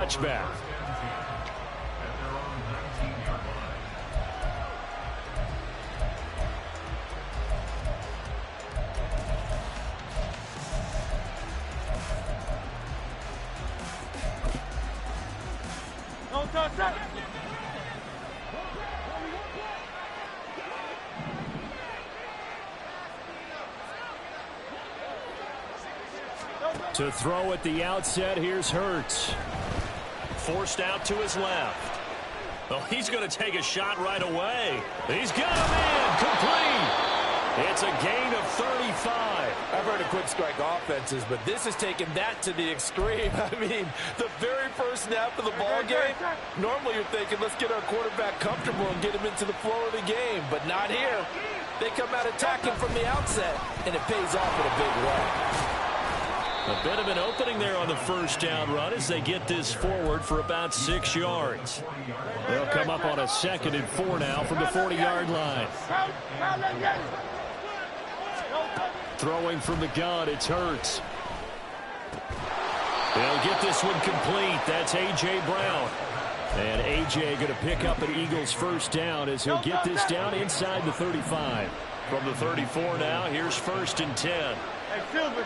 touchback. To throw at the outset, here's Hurts. Forced out to his left. Well, he's going to take a shot right away. He's got him in. Complete. It's a gain of 35. I've heard of quick strike offenses, but this is taking that to the extreme. I mean, the very first snap of the ball game, normally you're thinking, let's get our quarterback comfortable and get him into the flow of the game, but not here. They come out attacking from the outset, and it pays off in a big way. A bit of an opening there on the first down run as they get this forward for about 6 yards. They'll come up on a 2nd and 4 now from the 40-yard line. Throwing from the gun, it's Hurts. They'll get this one complete. That's A.J. Brown. And A.J. going to pick up an Eagles first down as he'll get this down inside the 35. From the 34 now, here's 1st and 10. Hey, Silver.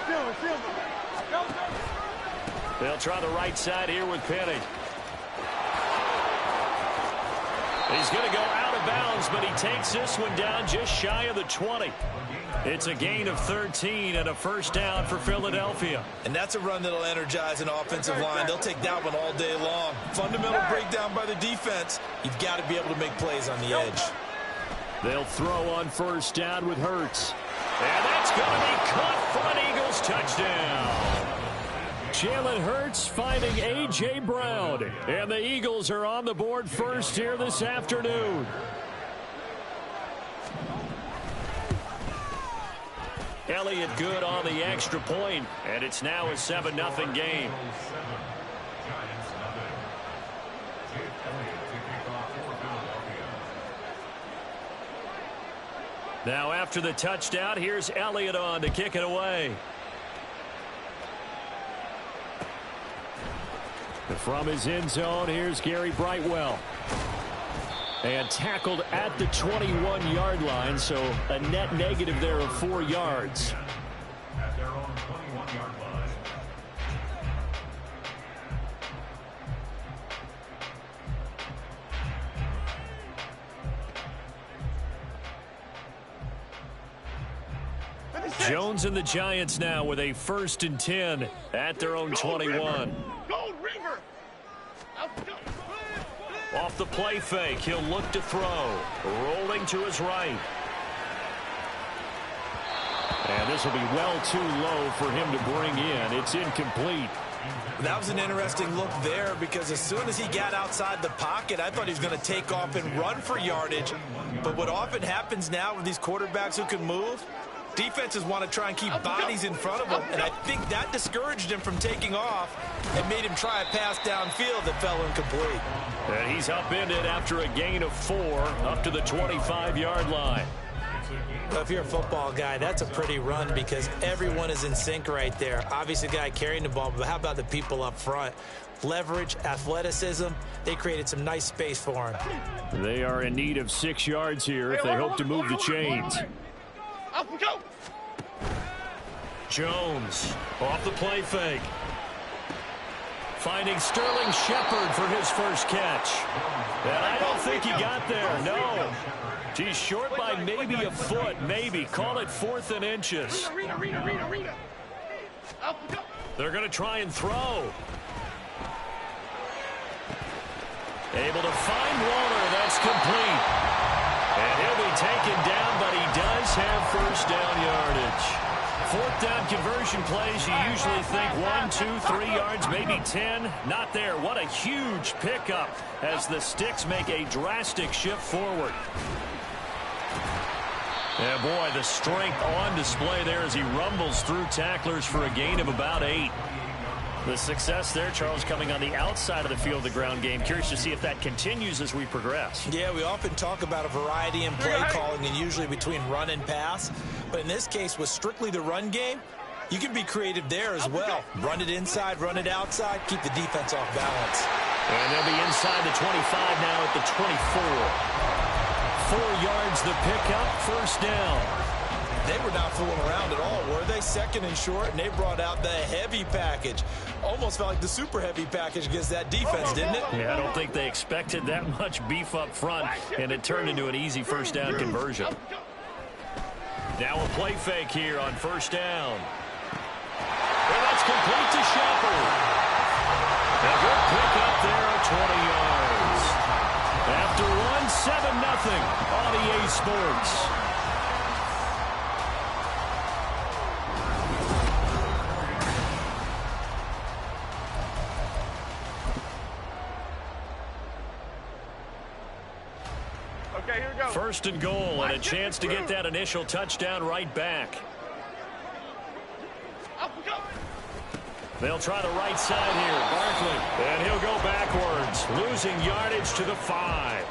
They'll try the right side here with Penny. He's going to go out of bounds, but he takes this one down just shy of the 20. It's a gain of 13 and a first down for Philadelphia. And that's a run that'll energize an offensive line. They'll take that one all day long. Fundamental breakdown by the defense. You've got to be able to make plays on the edge. They'll throw on first down with Hurts. And that's going to be caught for an Eagles touchdown. Jalen Hurts finding A.J. Brown. And the Eagles are on the board first here this afternoon. Elliott good on the extra point, and it's now a 7-0 game. Now after the touchdown, here's Elliott on to kick it away. From his end zone, here's Gary Brightwell. And tackled at the 21-yard line, so a net negative there of 4 yards. At their own 21-yard line. Jones and the Giants now with a 1st and 10 at their own 21. Go, River! Off the play fake, he'll look to throw. Rolling to his right. And this will be well too low for him to bring in. It's incomplete. That was an interesting look there because as soon as he got outside the pocket, I thought he was going to take off and run for yardage. But what often happens now with these quarterbacks who can move, defenses want to try and keep bodies in front of him, and I think that discouraged him from taking off and made him try a pass downfield that fell incomplete. And he's upended after a gain of 4 up to the 25-yard line. Well, if you're a football guy, that's a pretty run because everyone is in sync right there. Obviously, the guy carrying the ball, but how about the people up front? Leverage, athleticism, they created some nice space for him. They are in need of 6 yards here if they hope to move the chains. Go! Jones off the play fake. Finding Sterling Shepard for his first catch. And I don't think he got there, no. He's short by maybe a foot, maybe. Call it 4th and inches. They're going to try and throw. Able to find Warner, that's complete. And he'll be taken down, but he does have first down yardage. 4th down conversion plays, you usually think 1, 2, 3 yards, maybe 10. Not there. What a huge pickup as the Sticks make a drastic shift forward. Yeah, boy, the strength on display there as he rumbles through tacklers for a gain of about 8. The success there, Charles, coming on the outside of the field of the ground game. Curious to see if that continues as we progress. Yeah, we often talk about a variety in play calling and usually between run and pass. But in this case, with strictly the run game, You can be creative there as well. Run it inside, run it outside, keep the defense off balance. And they'll be inside the 25 now at the 24. 4 yards the pickup, first down. They were not fooling around at all, were they? Second and short, and they brought out the heavy package. Almost felt like the super heavy package against that defense, didn't it? Yeah, I don't think they expected that much beef up front, and it turned into an easy first down conversion. Now a play fake here on first down. And that's complete to Shepard. A good pick up there at 20 yards. After one, 7-0 on EA Sports. Okay, here we go. First and goal, and a chance to get that initial touchdown right back. They'll try the right side here. Barkley. And he'll go backwards, losing yardage to the 5.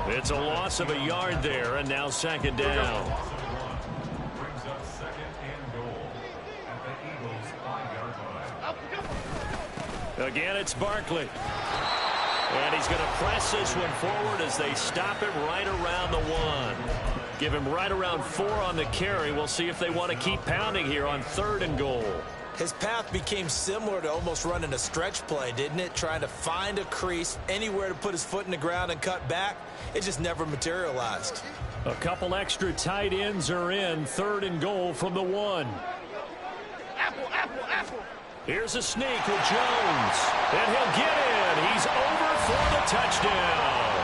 It's a loss of a yard there, and now second down. Brings up second and goal at the Eagles' 5-yard line. Again, it's Barkley. And he's going to press this one forward as they stop him right around the 1. Give him right around 4 on the carry. We'll see if they want to keep pounding here on third and goal. His path became similar to almost running a stretch play, didn't it? Trying to find a crease, anywhere to put his foot in the ground and cut back. It just never materialized. A couple extra tight ends are in. Third and goal from the 1. Apple. Here's a sneak with Jones. And he'll get in. He's over for the touchdown.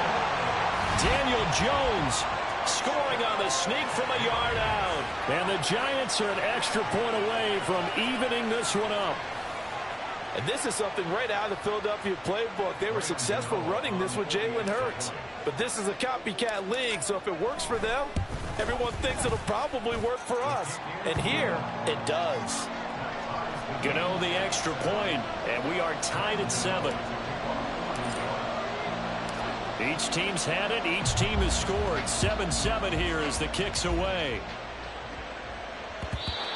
Daniel Jones scoring on the sneak from a yard out. And the Giants are an extra point away from evening this one up. And this is something right out of the Philadelphia playbook. They were successful running this with Jalen Hurts. But this is a copycat league, so if it works for them, everyone thinks it'll probably work for us. And here, it does. Gano the extra point, and we are tied at 7. Each team's had it. Each team has scored. 7-7 here as the kick's away.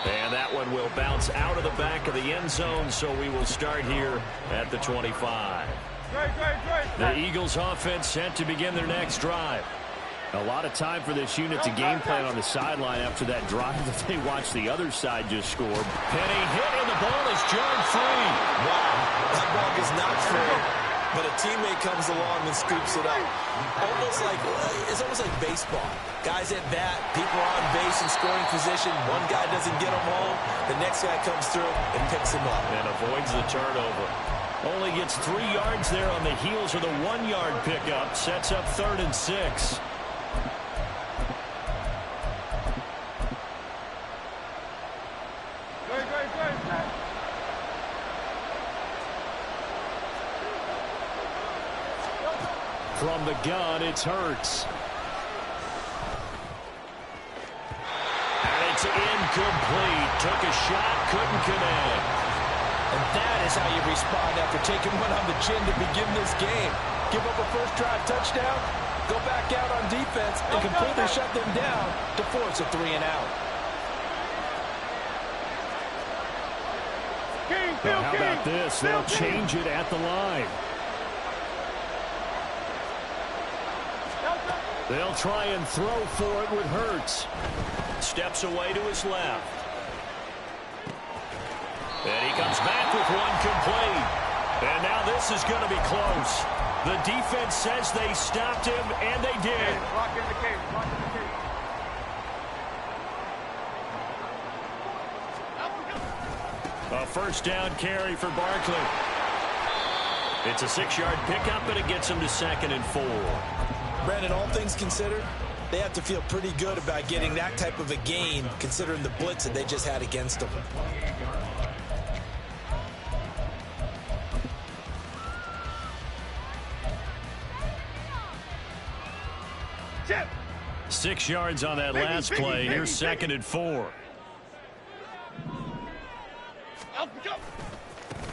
And that one will bounce out of the back of the end zone, so we will start here at the 25. The Eagles offense set to begin their next drive. A lot of time for this unit to game plan on the sideline after that drive that they watched the other side just score. Penny hit, and the ball is jarred free. Wow, that ball is not free. But a teammate comes along and scoops it up. It's almost like baseball. Guys at bat, people are on base in scoring position. One guy doesn't get him home. The next guy comes through and picks him up. And avoids the turnover. Only gets 3 yards there on the heels of the 1-yard pickup. Sets up 3rd and 6. From the gun, it's Hurts. And it's incomplete. Took a shot, couldn't connect. And that is how you respond after taking one on the chin to begin this game. Give up a first drive touchdown, go back out on defense, and completely shut them down to force a 3-and-out. Well, how about this? They'll change it at the line. They'll try and throw for it with Hurts. Steps away to his left. And he comes back with one complete. And now this is going to be close. The defense says they stopped him, and they did. Lock in the cage. Lock in the cage. A first down carry for Barkley. It's a 6-yard pickup, and it gets him to 2nd and 4. Brandon, all things considered, they have to feel pretty good about getting that type of a gain, considering the blitz that they just had against them. Chip. 6 yards on that last play. Here's 2nd and 4.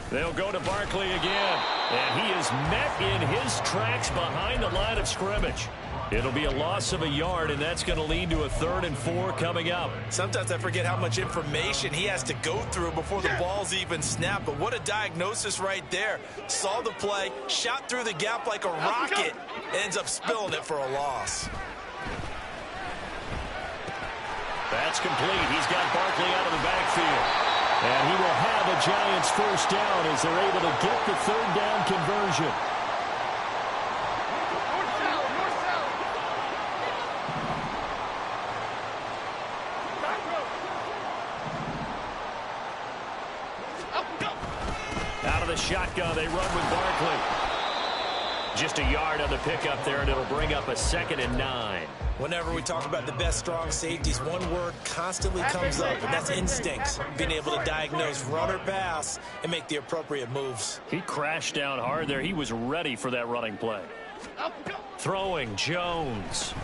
They'll go to Barkley again. And he is met in his tracks behind the line of scrimmage. It'll be a loss of a yard, and that's going to lead to a 3rd and 4 coming up. Sometimes I forget how much information he has to go through before the ball's even snapped. But what a diagnosis right there. Saw the play, shot through the gap like a rocket, ends up spilling it for a loss. That's complete. He's got Barkley out of the backfield. And he will have a Giants first down as they're able to get the 3rd down conversion. Out of the shotgun, they run with Barkley. Just a yard on the pickup there, and it'll bring up a 2nd and 9. Whenever we talk about the best strong safeties, one word constantly comes up, and that's instincts. Being able to diagnose run or pass and make the appropriate moves. He crashed down hard there. He was ready for that running play. Throwing, Jones.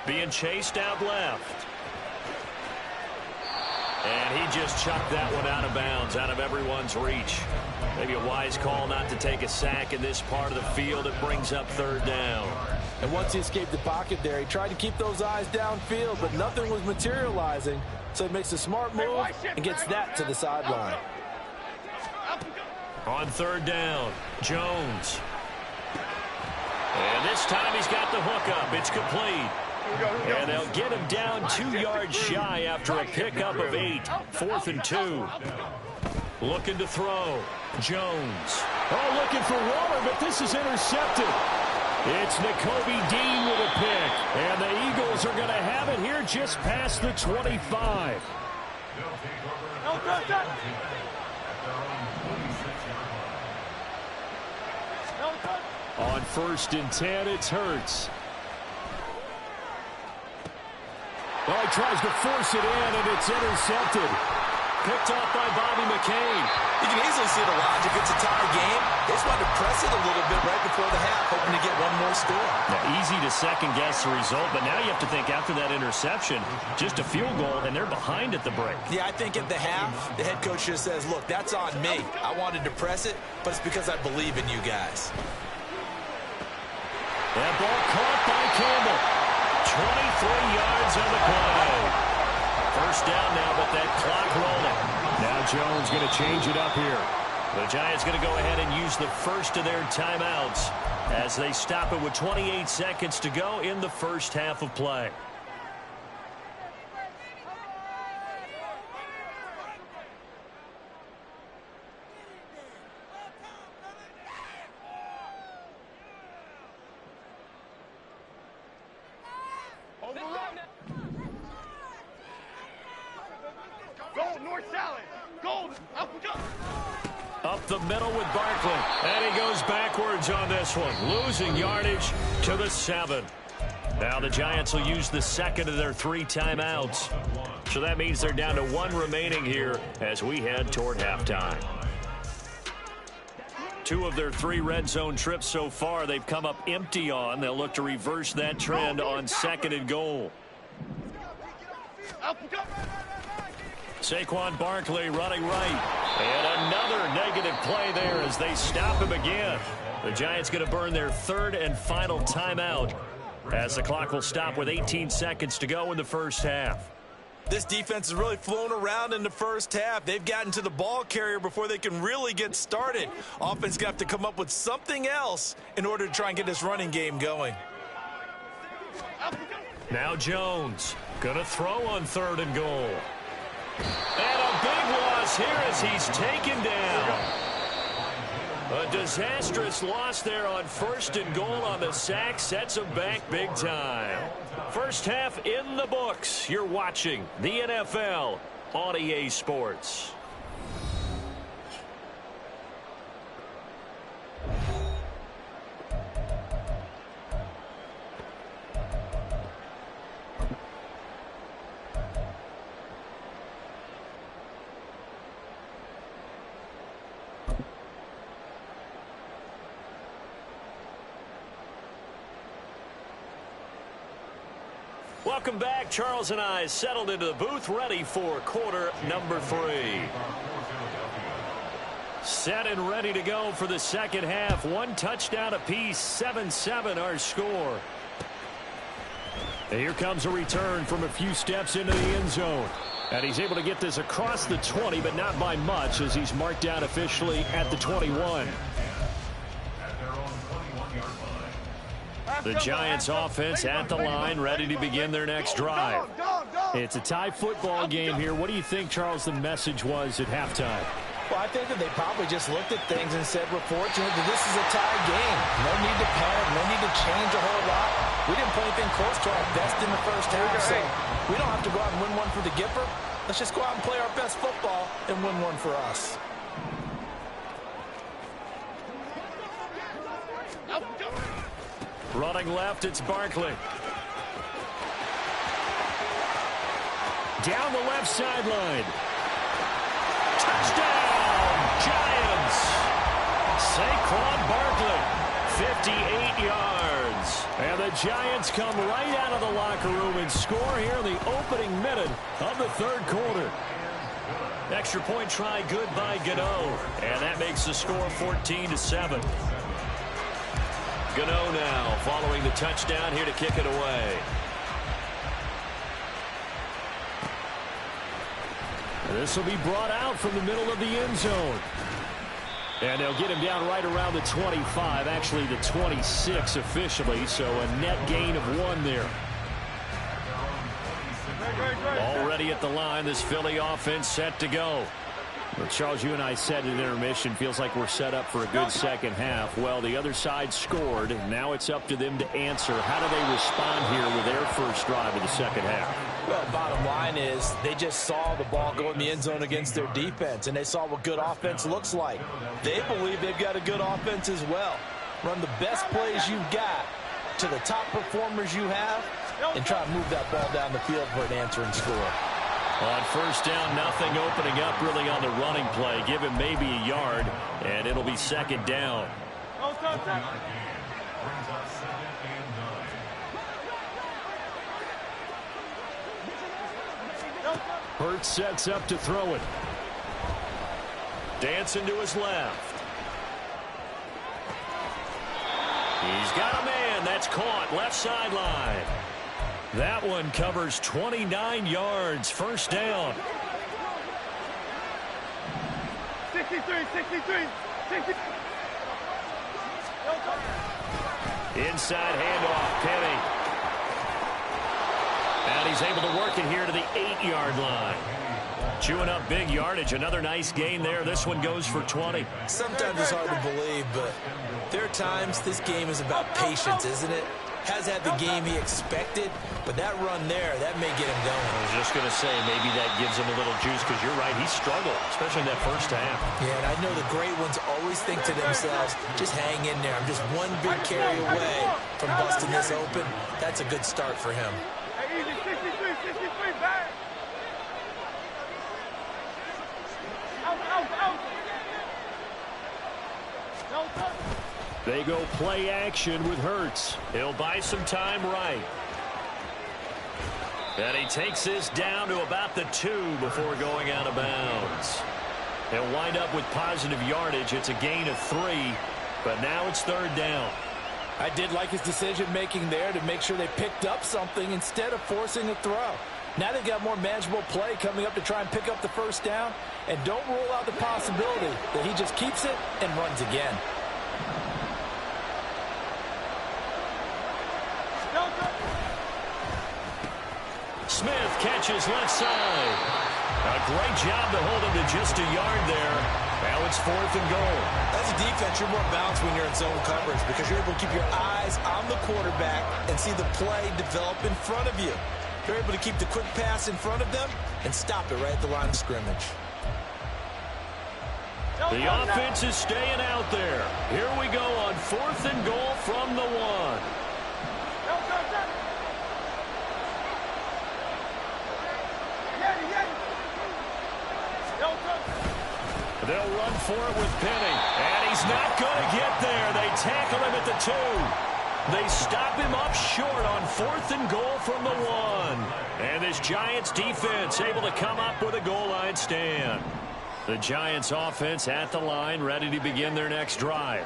Being chased out left. And he just chucked that one out of bounds, out of everyone's reach. Maybe a wise call not to take a sack in this part of the field. It brings up 3rd down. And once he escaped the pocket there, he tried to keep those eyes downfield, but nothing was materializing. So he makes a smart move and gets that to the sideline. On 3rd down, Jones. And this time he's got the hook up. It's complete. And they'll get him down 2 yards shy after a pickup of 8. 4th and 2. Looking to throw. Jones. Oh, looking for water, but this is intercepted. It's Nakobe Dean with a pick. And the Eagles are going to have it here just past the 25. On 1st and 10, it's Hurts. Well, he tries to force it in, and it's intercepted. Picked off by Bobby McCain. You can easily see the logic. It's a tie game. They just wanted to press it a little bit right before the half, hoping to get one more score. Now, easy to second-guess the result, but now you have to think after that interception, just a field goal, and they're behind at the break. Yeah, I think at the half, the head coach just says, look, that's on me. I wanted to press it, but it's because I believe in you guys. That ball caught by Campbell. 23 yards on the play. First down now, but that clock rolling. Now Jones going to change it up here. The Giants going to go ahead and use the first of their timeouts as they stop it with 28 seconds to go in the first half of play. Up the middle with Barkley. And he goes backwards on this one. Losing yardage to the 7. Now the Giants will use the second of their 3 timeouts. So that means they're down to 1 remaining here as we head toward halftime. 2 of their 3 red zone trips so far they've come up empty on. They'll look to reverse that trend on 2nd and goal. Saquon Barkley running right. And another negative play there as they stop him again. The Giants going to burn their 3rd and final timeout as the clock will stop with 18 seconds to go in the first half. This defense is really flown around in the first half. They've gotten to the ball carrier before they can really get started. Offense got to come up with something else in order to try and get this running game going. Now Jones going to throw on 3rd and goal. And a big loss here as he's taken down. A disastrous loss there on 1st and goal on the sack. Sets him back big time. First half in the books. You're watching the NFL on EA Sports. Welcome back. Charles and I settled into the booth, ready for quarter number 3. Set and ready to go for the second half. One touchdown apiece, 7-7 our score. And here comes a return from a few steps into the end zone. And he's able to get this across the 20, but not by much, as he's marked down officially at the 21. The Giants offense at the line, ready to begin their next drive. It's a tie football game here. What do you think, Charles, the message was at halftime? Well, I think that they probably just looked at things and said, we're fortunate that this is a tie game. No need to panic, no need to change a whole lot. We didn't play anything close to our best in the first half, so we don't have to go out and win one for the Gipper. Let's just go out and play our best football and win one for us. Running left, it's Barkley. Down the left sideline. Touchdown, Giants. Saquon Barkley, 58 yards. And the Giants come right out of the locker room and score here in the opening minute of the third quarter. Extra point try good by Gano. And that makes the score 14-7. Gano now following the touchdown here to kick it away. This will be brought out from the middle of the end zone. And they'll get him down right around the 25, actually the 26 officially, so a net gain of 1 there. Already at the line, this Philly offense set to go. Well, Charles, you and I said at intermission, feels like we're set up for a good second half. Well, the other side scored. Now it's up to them to answer. How do they respond here with their first drive of the second half? Well, bottom line is they just saw the ball go in the end zone against their defense, and they saw what good offense looks like. They believe they've got a good offense as well. Run the best plays you've got to the top performers you have, and try to move that ball down the field for an answering score. On first down, nothing opening up really on the running play. Give him maybe a yard, and it'll be second down. Hurts sets up to throw it. Dancing to his left. He's got a man. That's caught. Left sideline. That one covers 29 yards. First down. 63. Inside handoff. Penny. And he's able to work it here to the 8-yard line. Chewing up big yardage. Another nice gain there. This one goes for 20. Sometimes it's hard to believe, but there are times this game is about patience, isn't it? Has had the game he expected, but that run there, that may get him going. I was just going to say, maybe that gives him a little juice, because you're right, he struggled, especially in that first half. Yeah, and I know the great ones always think to themselves, just hang in there. I'm just one big carry away from busting this open. That's a good start for him. Hey, easy, 63, back. Out. They go play action with Hurts. He'll buy some time right. And he takes this down to about the 2 before going out of bounds. He'll wind up with positive yardage. It's a gain of 3, but now it's third down. I did like his decision-making there to make sure they picked up something instead of forcing a throw. Now they've got more manageable play coming up to try and pick up the first down, and don't rule out the possibility that he just keeps it and runs again. Smith catches left side. A great job to hold him to just a yard there. Now it's 4th and goal. As a defense, you're more balanced when you're in zone coverage because you're able to keep your eyes on the quarterback and see the play develop in front of you. You're able to keep the quick pass in front of them and stop it right at the line of scrimmage. The offense is staying out there. Here we go on 4th and goal from the 1. They'll run for it with Penny. And he's not going to get there. They tackle him at the 2. They stop him up short on 4th and goal from the 1. And this Giants defense able to come up with a goal line stand. The Giants offense at the line, ready to begin their next drive.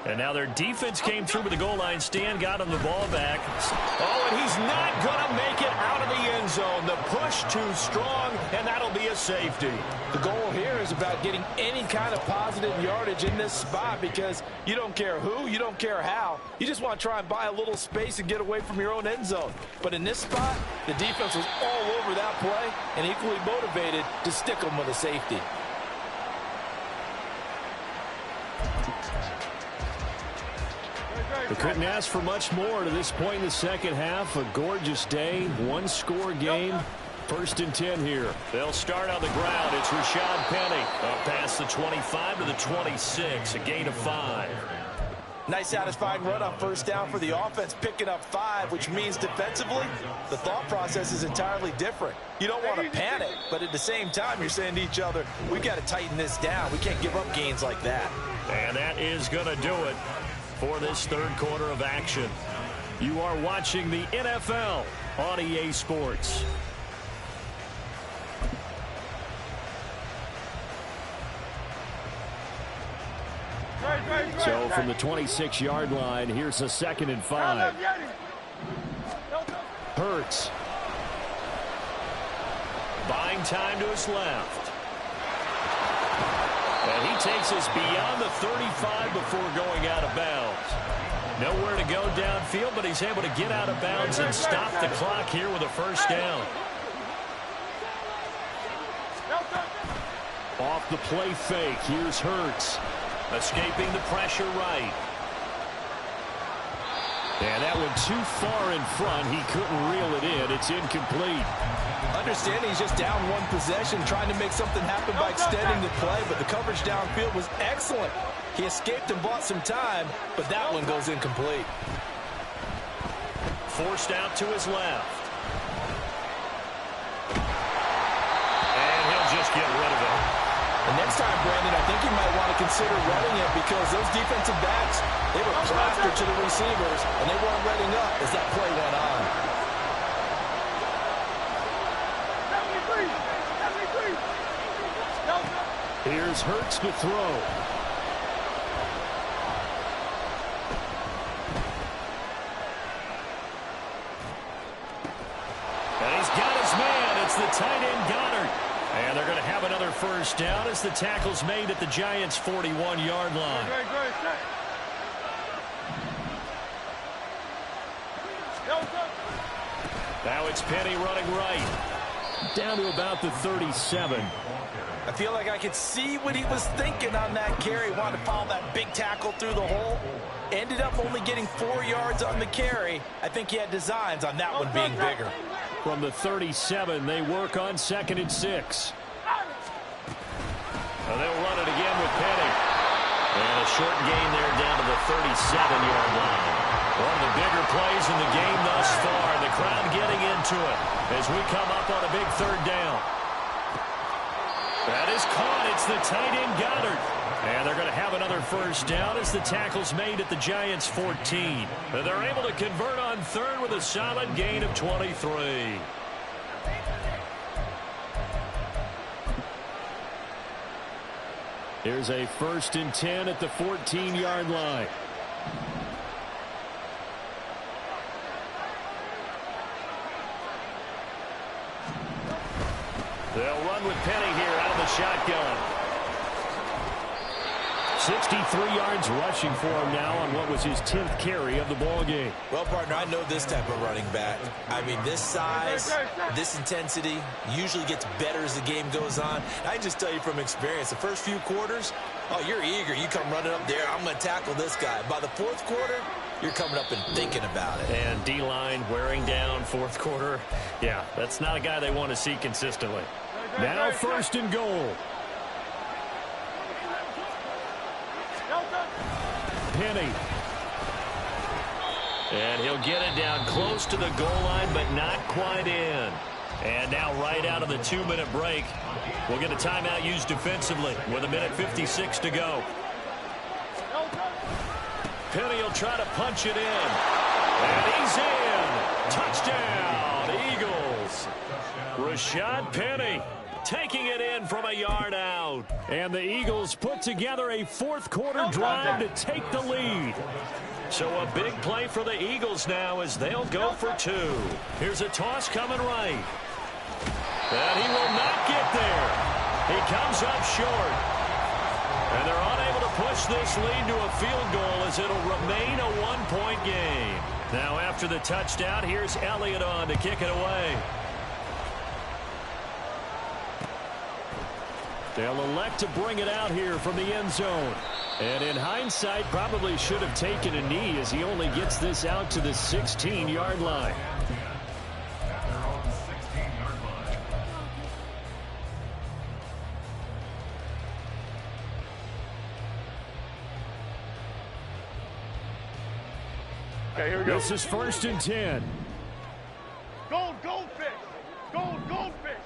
And now their defense came through with the goal line stand, got him the ball back. Oh, and he's not going to make it out of the end zone. The push too strong, and that'll be a safety. The goal here is about getting any kind of positive yardage in this spot because you don't care who, you don't care how. You just want to try and buy a little space and get away from your own end zone. But in this spot, the defense was all over that play and equally motivated to stick them with a safety. They couldn't ask for much more to this point in the second half. A gorgeous day, one-score game. 1st and 10 here. They'll start on the ground. It's Rashad Penny. Up past the 25 to the 26, a gain of 5. Nice satisfying run on 1st down for the offense, picking up 5, which means defensively, the thought process is entirely different. You don't want to panic, but at the same time, you're saying to each other, we've got to tighten this down. We can't give up gains like that. And that is going to do it for this 3rd quarter of action. You are watching the NFL on EA Sports. So from the 26-yard line, here's a 2nd and 5. Hurts. Buying time to his left. And he takes us beyond the 35 before going out of bounds. Nowhere to go downfield, but he's able to get out of bounds and stop the clock here with a 1st down. Off the play fake, here's Hurts. Escaping the pressure right. And that one too far in front. He couldn't reel it in. It's incomplete. Understanding he's just down 1 possession, trying to make something happen by extending the play, but the coverage downfield was excellent. He escaped and bought some time, but that one goes incomplete. Forced out to his left. And he'll just get rid of it. The next time, Brandon, I think you might want to consider running it because those defensive backs, they were plastered to the receivers, and they weren't letting up as that play went on. Here's Hurts to throw. And he's got his man. It's the tight end Goddard. And they're going to have another 1st down as the tackle's made at the Giants' 41-yard line. Now it's Penny running right. Down to about the 37. I feel like I could see what he was thinking on that carry. Wanted to follow that big tackle through the hole. Ended up only getting 4 yards on the carry. I think he had designs on that one being bigger. From the 37, they work on 2nd and 6. And they'll run it again with Penny. And a short gain there down to the 37-yard line. One of the bigger plays in the game thus far. The crowd getting into it as we come up on a big 3rd down. That is caught. It's the tight end Goddard. And they're going to have another 1st down as the tackle's made at the Giants' 14. And they're able to convert on 3rd with a solid gain of 23. Here's a 1st and 10 at the 14-yard line. They'll run with Penny here out of the shotgun. 63 yards rushing for him now on what was his 10th carry of the ball game. Well, partner, I know this type of running back. I mean, this size, this intensity usually gets better as the game goes on. I just tell you from experience, the first few quarters, oh, you're eager. You come running up there, I'm going to tackle this guy. By the 4th quarter, you're coming up and thinking about it. And D-line wearing down 4th quarter. Yeah, that's not a guy they want to see consistently. Now 1st and goal. Penny. And he'll get it down close to the goal line, but not quite in. And now right out of the 2-minute break, we'll get a timeout used defensively with 1:56 to go. Penny will try to punch it in. And he's in. Touchdown, Eagles. Rashad Penny taking it in from a yard out. And the Eagles put together a fourth-quarter drive to take the lead. So a big play for the Eagles now as they'll go for two. Here's a toss coming right. And he will not get there. He comes up short. And they're unable to push this lead to a field goal as it'll remain a one-point game. Now after the touchdown, here's Elliott on to kick it away. They'll elect to bring it out here from the end zone. And in hindsight, probably should have taken a knee as he only gets this out to the 16-yard line. Okay, here we go. This is 1st and 10. Goldfish. Goldfish.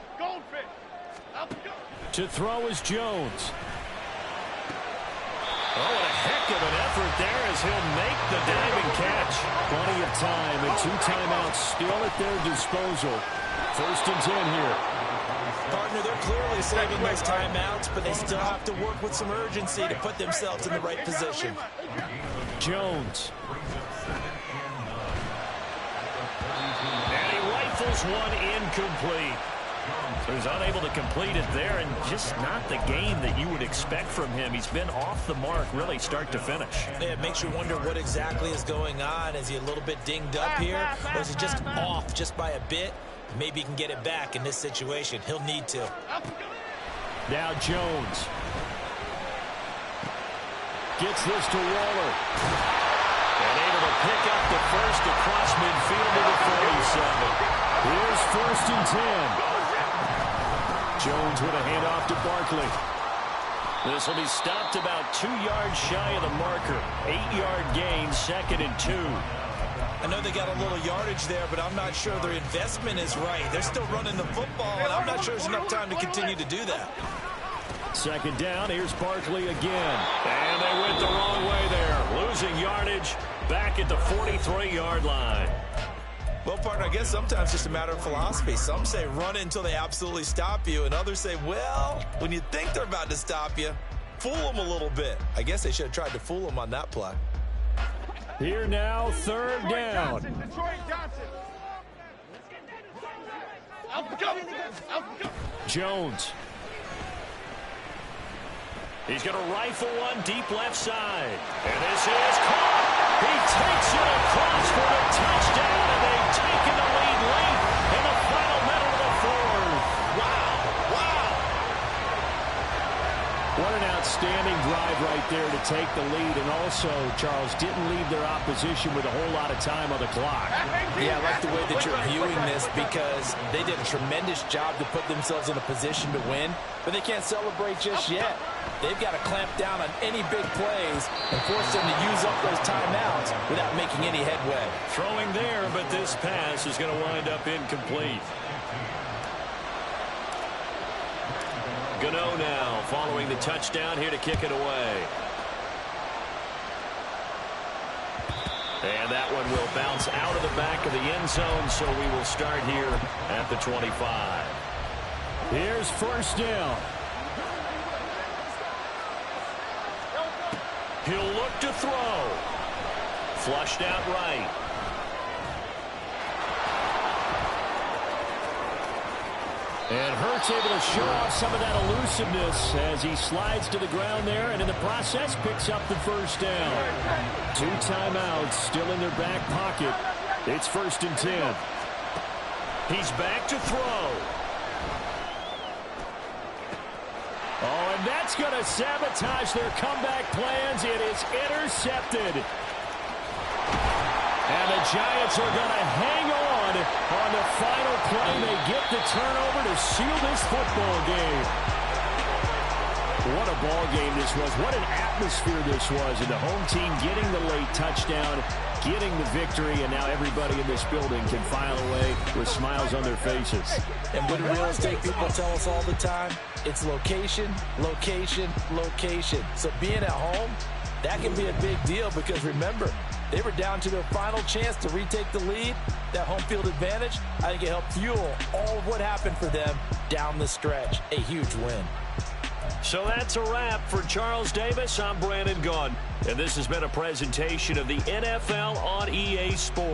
Up go. To throw is Jones. Oh, what a heck of an effort there as he'll make the diving catch. Plenty of time and 2 timeouts still at their disposal. 1st and 10 here. Partner, they're clearly saving those timeouts, but they still have to work with some urgency to put themselves in the right position. Jones. And he rifles one incomplete. So he's unable to complete it there, and just not the game that you would expect from him. He's been off the mark really start to finish. Yeah, it makes you wonder what exactly is going on. Is he a little bit dinged up here, or is he just off just by a bit? Maybe he can get it back in this situation. He'll need to. Now Jones. Gets this to Waller. And able to pick up the first across midfield to the 47. Here's 1st and 10. Jones with a handoff to Barkley. This will be stopped about 2 yards shy of the marker. 8-yard gain, 2nd and 2. I know they got a little yardage there, but I'm not sure their investment is right. They're still running the football, and I'm not sure there's enough time to continue to do that. 2nd down, here's Barkley again. And they went the wrong way there. Losing yardage back at the 43-yard line. Well, partner, I guess sometimes it's just a matter of philosophy. Some say run until they absolutely stop you, and others say, well, when you think they're about to stop you, fool them a little bit. I guess they should have tried to fool them on that play. Here now, 3rd down. Detroit Johnson. Jones. He's going to rifle one deep left side. And this is caught. He takes it across for a touchdown, and they've taken the lead late in the final minute of the 4th. Wow. What an outstanding drive right there to take the lead. And also, Charles, didn't leave their opposition with a whole lot of time on the clock. Yeah, I like the way that you're viewing this because they did a tremendous job to put themselves in a position to win, but they can't celebrate just yet. They've got to clamp down on any big plays and force them to use up those timeouts without making any headway. Throwing there, but this pass is going to wind up incomplete. Gano now following the touchdown here to kick it away. And that one will bounce out of the back of the end zone, so we will start here at the 25. Here's 1st down. He'll look to throw. Flushed out right. And Hurts able to show off some of that elusiveness as he slides to the ground there, and in the process picks up the 1st down. 2 timeouts still in their back pocket. It's 1st and 10. He's back to throw. Oh, and that's going to sabotage their comeback plans. It is intercepted. And the Giants are going to hang on the final play. They get the turnover to seal this football game. What a ball game this was. What an atmosphere this was. And the home team getting the late touchdown, getting the victory, and now everybody in this building can file away with smiles on their faces. And what do real estate people tell us all the time? It's location, location, location. So being at home, that can be a big deal because remember, They were down to their final chance to retake the lead. That home field advantage, I think it helped fuel all of what happened for them down the stretch. A huge win. So that's a wrap for Charles Davis. I'm Brandon Gaudin, and this has been a presentation of the NFL on EA Sports.